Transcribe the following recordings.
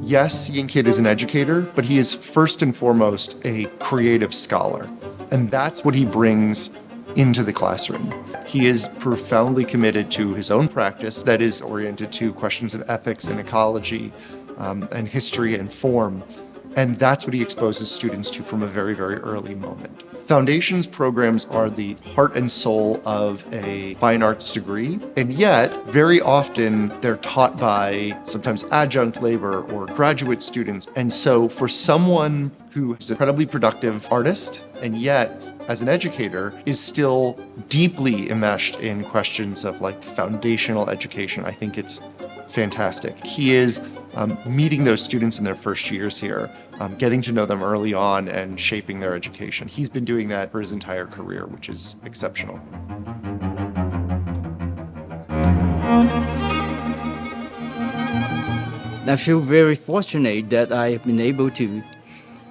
Yes, Ying is an educator, but he is first and foremost a creative scholar. And that's what he brings into the classroom. He is profoundly committed to his own practice that is oriented to questions of ethics and ecology, and history and form. And that's what he exposes students to from a very, very early moment. Foundations programs are the heart and soul of a fine arts degree, and yet very often they're taught by sometimes adjunct labor or graduate students. And so for someone who is an incredibly productive artist and yet as an educator is still deeply enmeshed in questions of like foundational education, I think it's fantastic. He is meeting those students in their first years here, getting to know them early on and shaping their education. He's been doing that for his entire career, which is exceptional. I feel very fortunate that I have been able to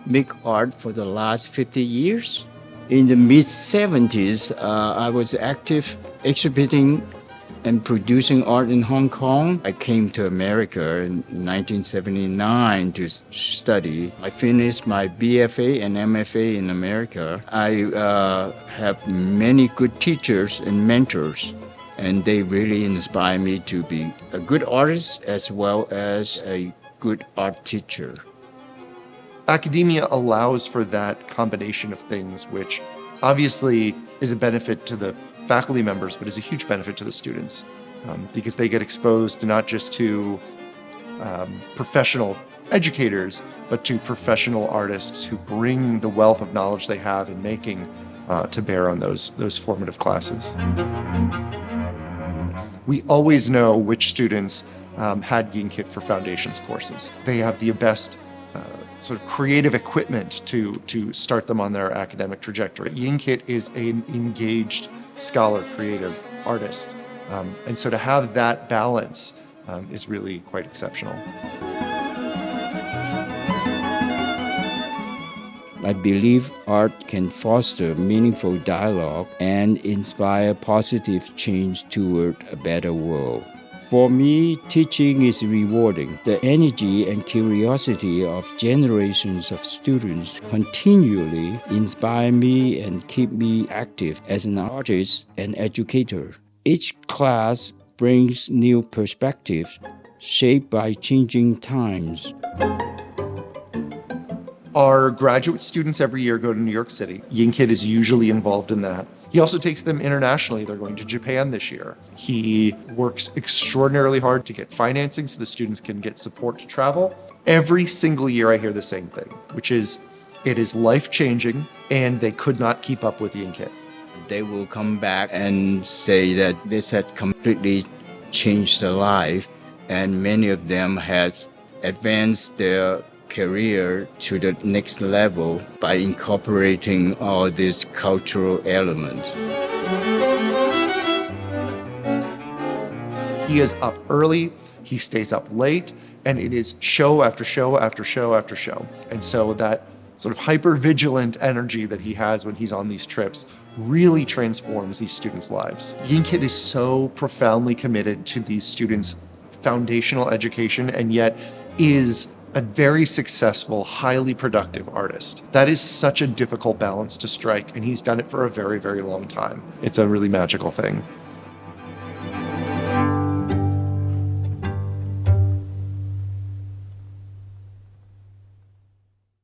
make art for the last 50 years. In the mid-70s, I was active exhibiting and producing art in Hong Kong. I came to America in 1979 to study. I finished my BFA and MFA in America. I have many good teachers and mentors, and they really inspire me to be a good artist as well as a good art teacher. Academia allows for that combination of things, which obviously is a benefit to the faculty members, but is a huge benefit to the students because they get exposed not just to professional educators, but to professional artists who bring the wealth of knowledge they have in making to bear on those formative classes. We always know which students had Ying for foundations courses. They have the best sort of creative equipment to start them on their academic trajectory. Ying is an engaged scholar, creative artist. And so to have that balance is really quite exceptional. I believe art can foster meaningful dialogue and inspire positive change toward a better world. For me, teaching is rewarding. The energy and curiosity of generations of students continually inspire me and keep me active as an artist and educator. Each class brings new perspectives shaped by changing times. Our graduate students every year go to New York City. Ying is usually involved in that. He also takes them internationally. They're going to Japan this year. He works extraordinarily hard to get financing so the students can get support to travel. Every single year I hear the same thing, which is it is life-changing and they could not keep up with Ying. They will come back and say that this had completely changed their life, and many of them have advanced their career to the next level by incorporating all these cultural elements. He is up early, he stays up late, and it is show after show after show after show. And so that sort of hyper-vigilant energy that he has when he's on these trips really transforms these students' lives. Ying is so profoundly committed to these students' foundational education and yet is a very successful, highly productive artist. That is such a difficult balance to strike, and he's done it for a very, very long time. It's a really magical thing.